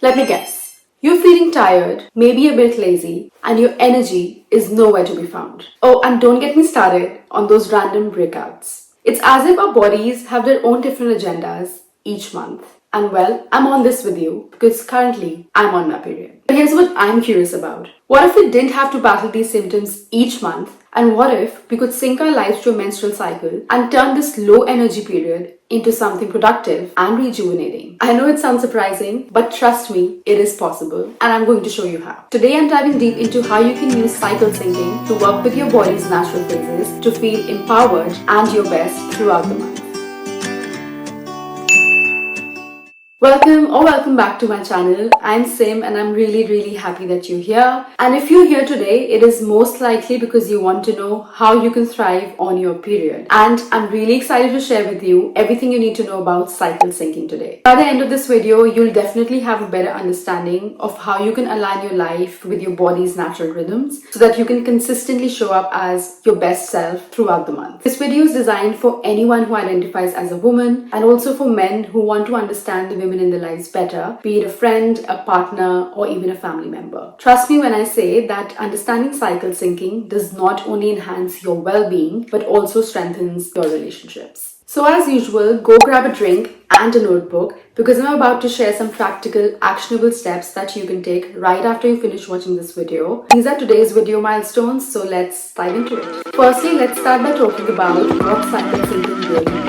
Let me guess. You're feeling tired, maybe a bit lazy, and your energy is nowhere to be found. Oh, and don't get me started on those random breakouts. It's as if our bodies have their own different agendas each month. And well, I'm on this with you because currently I'm on my period. But here's what I'm curious about. What if we didn't have to battle these symptoms each month? And what if we could sync our lives to a menstrual cycle and turn this low energy period into something productive and rejuvenating? I know it sounds surprising, but trust me, it is possible, and I'm going to show you how. Today I'm diving deep into how you can use cycle syncing to work with your body's natural phases to feel empowered and your best throughout the month. Welcome back to my channel. I'm Sim and I'm really happy that you're here. And if you're here today, it is most likely because you want to know how you can thrive on your period. And I'm really excited to share with you everything you need to know about cycle syncing today. By the end of this video, you'll definitely have a better understanding of how you can align your life with your body's natural rhythms so that you can consistently show up as your best self throughout the month. This video is designed for anyone who identifies as a woman and also for men who want to understand the women in their lives better, be it a friend, a partner, or even a family member. Trust me when I say that understanding cycle syncing does not only enhance your well-being, but also strengthens your relationships. So as usual, go grab a drink and a notebook because I'm about to share some practical, actionable steps that you can take right after you finish watching this video. These are today's video milestones, so let's dive into it. Firstly, let's start by talking about what cycle syncing really means.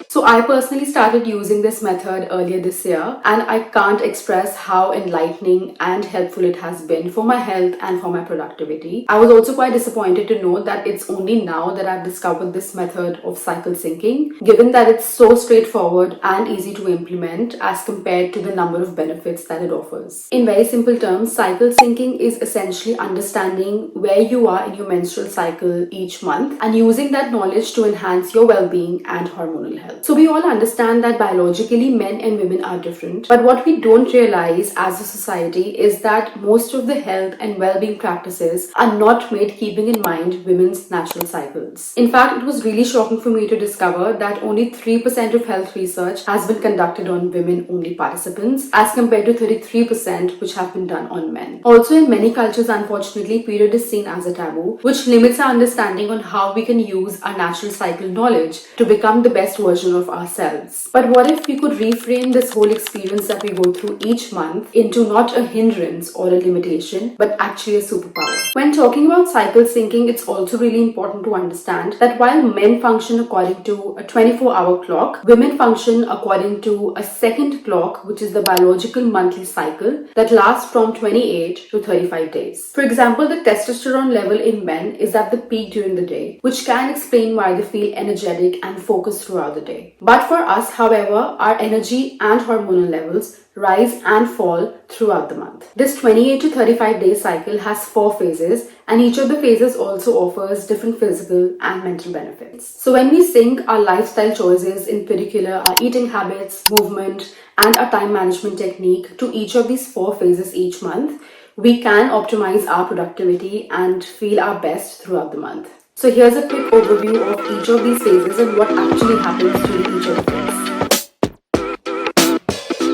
So I personally started using this method earlier this year and I can't express how enlightening and helpful it has been for my health and for my productivity. I was also quite disappointed to know that it's only now that I've discovered this method of cycle syncing, given that it's so straightforward and easy to implement as compared to the number of benefits that it offers. In very simple terms, cycle syncing is essentially understanding where you are in your menstrual cycle each month and using that knowledge to enhance your well-being and hormonal health. So we all understand that biologically men and women are different, but what we don't realize as a society is that most of the health and well-being practices are not made keeping in mind women's natural cycles. In fact, it was really shocking for me to discover that only 3% of health research has been conducted on women-only participants as compared to 33% which have been done on men. Also, in many cultures, unfortunately, period is seen as a taboo, which limits our understanding on how we can use our natural cycle knowledge to become the best version of ourselves. But what if we could reframe this whole experience that we go through each month into not a hindrance or a limitation, but actually a superpower? When talking about cycle syncing, it's also really important to understand that while men function according to a 24-hour clock, women function according to a second clock, which is the biological monthly cycle that lasts from 28 to 35 days. For example, the testosterone level in men is at the peak during the day, which can explain why they feel energetic and focused throughout the day. But for us, however, our energy and hormonal levels rise and fall throughout the month. This 28 to 35 day cycle has 4 phases, and each of the phases also offers different physical and mental benefits. So when we sync our lifestyle choices, in particular our eating habits, movement, and our time management technique to each of these 4 phases each month, we can optimize our productivity and feel our best throughout the month. So here's a quick overview of each of these phases and what actually happens during each of these.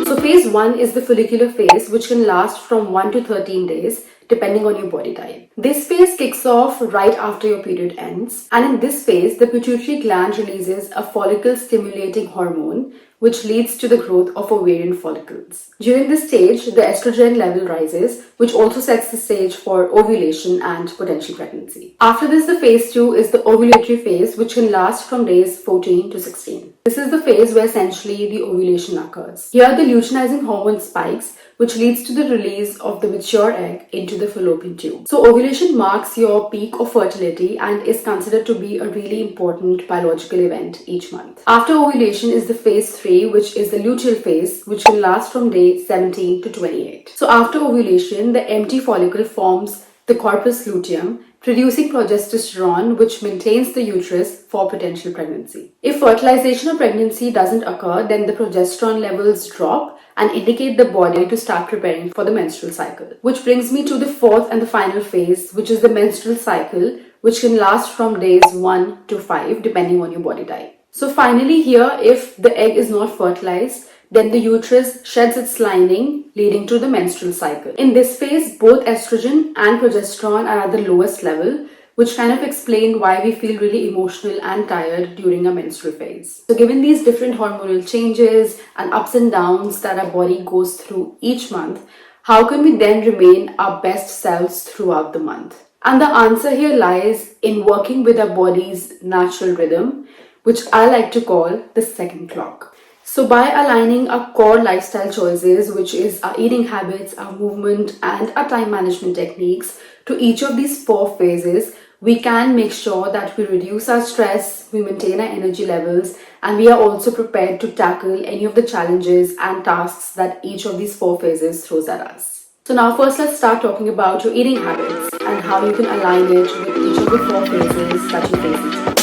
So phase 1 is the follicular phase, which can last from 1 to 13 days depending on your body type. This phase kicks off right after your period ends, and in this phase the pituitary gland releases a follicle stimulating hormone which leads to the growth of ovarian follicles. During this stage, the estrogen level rises, which also sets the stage for ovulation and potential pregnancy. After this, the phase 2 is the ovulatory phase, which can last from days 14 to 16. This is the phase where essentially the ovulation occurs. Here, the luteinizing hormone spikes, which leads to the release of the mature egg into the fallopian tube. So ovulation marks your peak of fertility and is considered to be a really important biological event each month. After ovulation is the phase 3, which is the luteal phase, which can last from day 17 to 28. So after ovulation, the empty follicle forms the corpus luteum, producing progesterone, which maintains the uterus for potential pregnancy. If fertilization or pregnancy doesn't occur, then the progesterone levels drop and indicate the body to start preparing for the menstrual cycle. Which brings me to the 4th and the final phase, which is the menstrual cycle, which can last from days 1 to 5 depending on your body type. So finally here, if the egg is not fertilized, then the uterus sheds its lining, leading to the menstrual cycle. In this phase, both estrogen and progesterone are at the lowest level, which kind of explain why we feel really emotional and tired during our menstrual phase. So given these different hormonal changes and ups and downs that our body goes through each month, how can we then remain our best selves throughout the month? And the answer here lies in working with our body's natural rhythm, which I like to call the second clock. So by aligning our core lifestyle choices, which is our eating habits, our movement, and our time management techniques, to each of these 4 phases, we can make sure that we reduce our stress, we maintain our energy levels, and we are also prepared to tackle any of the challenges and tasks that each of these 4 phases throws at us. So now first let's start talking about your eating habits and how you can align it with each of the 4 phases that you face each month.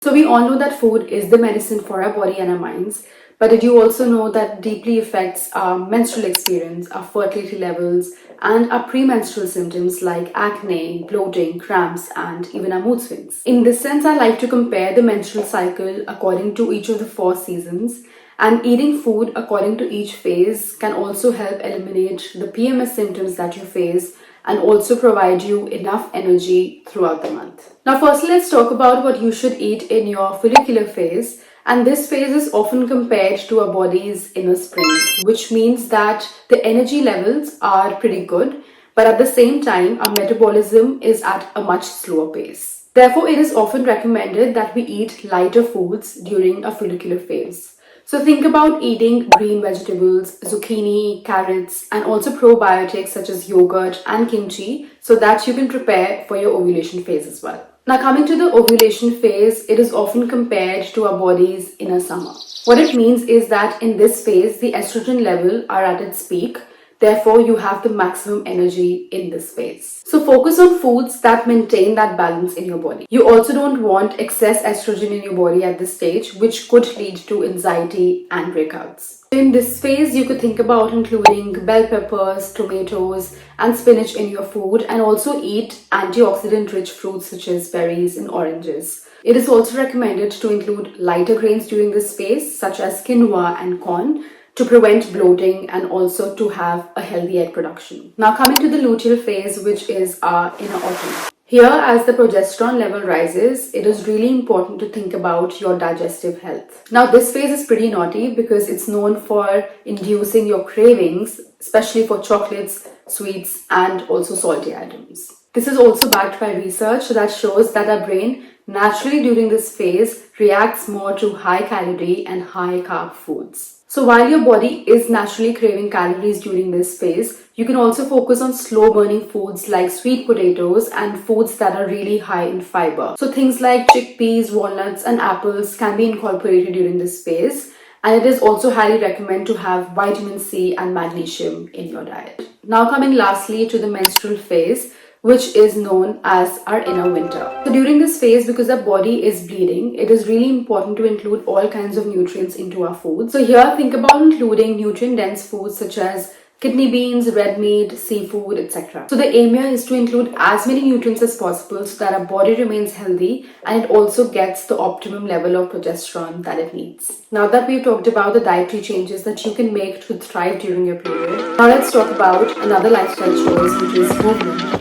So we all know that food is the medicine for our body and our minds, but did you also know that it deeply affects our menstrual experience, our fertility levels, and our premenstrual symptoms like acne, bloating, cramps, and even our mood swings? In this sense, I like to compare the menstrual cycle according to each of the 4 seasons, and eating food according to each phase can also help eliminate the PMS symptoms that you face and also provide you enough energy throughout the month. Now, firstly, let's talk about what you should eat in your follicular phase. And this phase is often compared to our body's inner spring, which means that the energy levels are pretty good, but at the same time, our metabolism is at a much slower pace. Therefore, it is often recommended that we eat lighter foods during a follicular phase. So think about eating green vegetables, zucchini, carrots, and also probiotics such as yogurt and kimchi so that you can prepare for your ovulation phase as well. Now coming to the ovulation phase, it is often compared to our body's inner summer. What it means is that in this phase, the estrogen level are at its peak. Therefore, you have the maximum energy in this phase. So focus on foods that maintain that balance in your body. You also don't want excess estrogen in your body at this stage, which could lead to anxiety and breakouts. In this phase, you could think about including bell peppers, tomatoes, and spinach in your food, and also eat antioxidant-rich fruits such as berries and oranges. It is also recommended to include lighter grains during this phase, such as quinoa and corn, to prevent bloating and also to have a healthy egg production. Now coming to the luteal phase, which is our inner autumn. Here, as the progesterone level rises, it is really important to think about your digestive health. Now this phase is pretty naughty because it's known for inducing your cravings, especially for chocolates, sweets, and also salty items. This is also backed by research that shows that our brain naturally during this phase reacts more to high calorie and high carb foods. So while your body is naturally craving calories during this phase, you can also focus on slow burning foods like sweet potatoes and foods that are really high in fiber. So things like chickpeas, walnuts, and apples can be incorporated during this phase. And it is also highly recommended to have vitamin C and magnesium in your diet. Now coming lastly to the menstrual phase, which is known as our inner winter. So during this phase, because our body is bleeding, it is really important to include all kinds of nutrients into our food. So here, think about including nutrient-dense foods such as kidney beans, red meat, seafood, etc. So the aim here is to include as many nutrients as possible so that our body remains healthy and it also gets the optimum level of progesterone that it needs. Now that we've talked about the dietary changes that you can make to thrive during your period, now let's talk about another lifestyle choice, which is movement.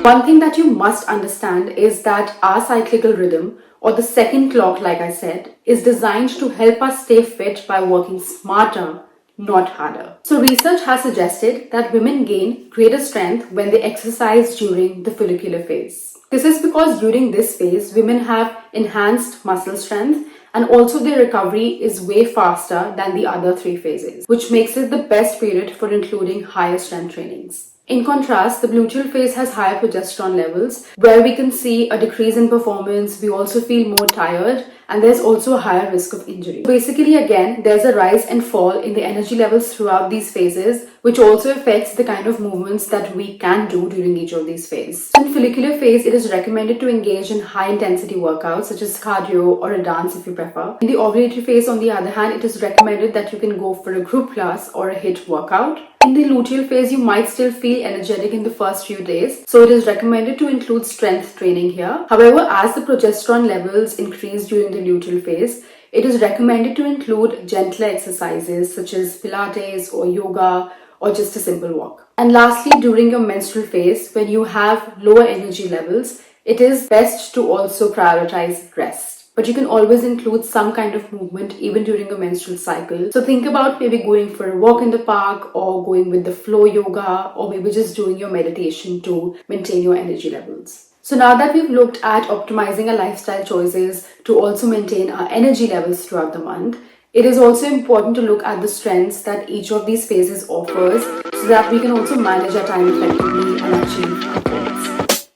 One thing that you must understand is that our cyclical rhythm, or the second clock, like I said, is designed to help us stay fit by working smarter, not harder. So research has suggested that women gain greater strength when they exercise during the follicular phase. This is because during this phase, women have enhanced muscle strength and also their recovery is way faster than the other 3 phases, which makes it the best period for including higher strength trainings. In contrast, the luteal phase has higher progesterone levels, where we can see a decrease in performance, we also feel more tired, and there's also a higher risk of injury. Basically, again, there's a rise and fall in the energy levels throughout these phases, which also affects the kind of movements that we can do during each of these phases. So in follicular phase, it is recommended to engage in high intensity workouts such as cardio or a dance if you prefer. In the ovulatory phase, on the other hand, it is recommended that you can go for a group class or a HIIT workout. In the luteal phase, you might still feel energetic in the first few days, so it is recommended to include strength training here. However, as the progesterone levels increase during the luteal phase, it is recommended to include gentler exercises such as Pilates or yoga or just a simple walk. And lastly, during your menstrual phase, when you have lower energy levels, it is best to also prioritize rest. But you can always include some kind of movement even during a menstrual cycle. So think about maybe going for a walk in the park or going with the flow yoga or maybe just doing your meditation to maintain your energy levels. So now that we've looked at optimizing our lifestyle choices to also maintain our energy levels throughout the month, it is also important to look at the strengths that each of these phases offers so that we can also manage our time effectively and achieve our goals.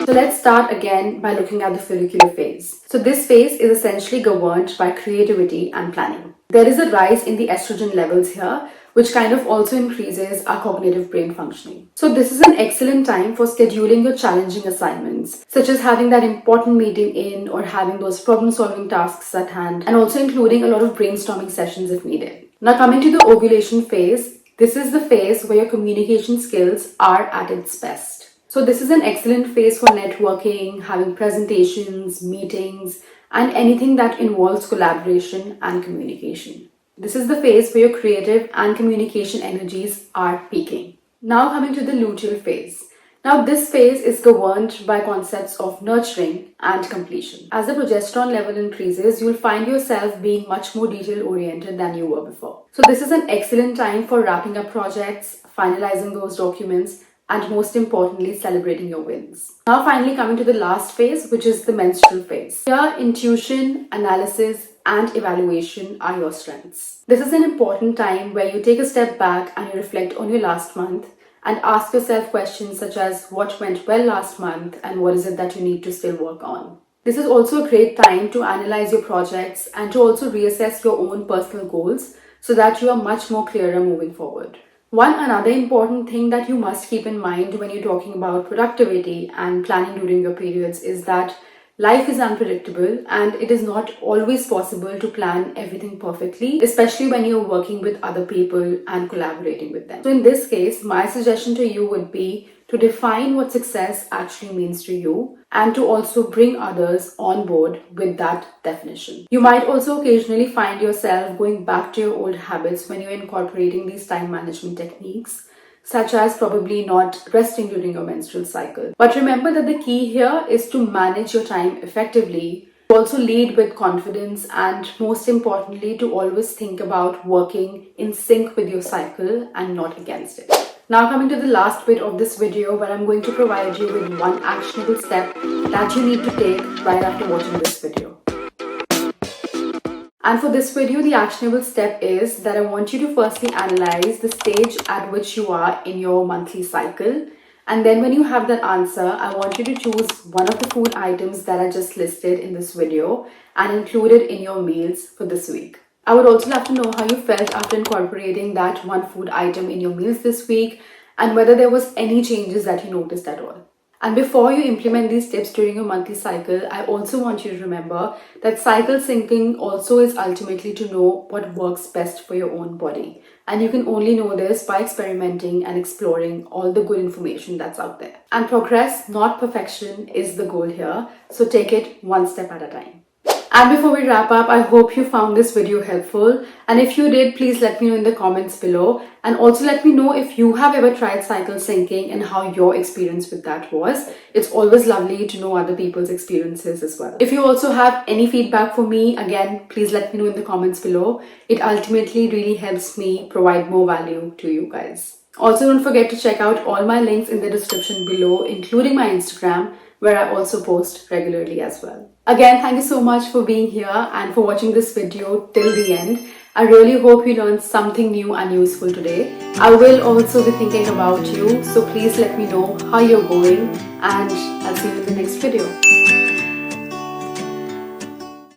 So let's start again by looking at the follicular phase. So this phase is essentially governed by creativity and planning. There is a rise in the estrogen levels here, which kind of also increases our cognitive brain functioning. So this is an excellent time for scheduling your challenging assignments, such as having that important meeting in or having those problem-solving tasks at hand, and also including a lot of brainstorming sessions if needed. Now coming to the ovulation phase, this is the phase where your communication skills are at its best. So this is an excellent phase for networking, having presentations, meetings, and anything that involves collaboration and communication. This is the phase where your creative and communication energies are peaking. Now coming to the luteal phase. Now this phase is governed by concepts of nurturing and completion. As the progesterone level increases, you'll find yourself being much more detail-oriented than you were before. So this is an excellent time for wrapping up projects, finalizing those documents, and most importantly, celebrating your wins. Now finally coming to the last phase, which is the menstrual phase. Here, intuition, analysis, and evaluation are your strengths. This is an important time where you take a step back and you reflect on your last month and ask yourself questions such as what went well last month and what is it that you need to still work on. This is also a great time to analyze your projects and to also reassess your own personal goals so that you are much more clearer moving forward. One another important thing that you must keep in mind when you're talking about productivity and planning during your periods is that life is unpredictable and it is not always possible to plan everything perfectly, especially when you're working with other people and collaborating with them. So in this case, my suggestion to you would be to define what success actually means to you and to also bring others on board with that definition. You might also occasionally find yourself going back to your old habits when you're incorporating these time management techniques, such as probably not resting during your menstrual cycle. But remember that the key here is to manage your time effectively, to also lead with confidence, and most importantly, to always think about working in sync with your cycle and not against it. Now coming to the last bit of this video where I'm going to provide you with one actionable step that you need to take right after watching this video. And for this video, the actionable step is that I want you to firstly analyze the stage at which you are in your monthly cycle. And then when you have that answer, I want you to choose one of the food items that I just listed in this video and include it in your meals for this week. I would also love to know how you felt after incorporating that one food item in your meals this week and whether there was any changes that you noticed at all. And before you implement these tips during your monthly cycle, I also want you to remember that cycle syncing also is ultimately to know what works best for your own body. And you can only know this by experimenting and exploring all the good information that's out there. And progress, not perfection, is the goal here. So take it one step at a time. And before we wrap up, I hope you found this video helpful. And if you did, please let me know in the comments below. And also let me know if you have ever tried cycle syncing and how your experience with that was. It's always lovely to know other people's experiences as well. If you also have any feedback for me, again, please let me know in the comments below. It ultimately really helps me provide more value to you guys. Also, don't forget to check out all my links in the description below, including my Instagram, where I also post regularly as well. Again, thank you so much for being here and for watching this video till the end. I really hope you learned something new and useful today. I will also be thinking about you, so please let me know how you're going and I'll see you in the next video.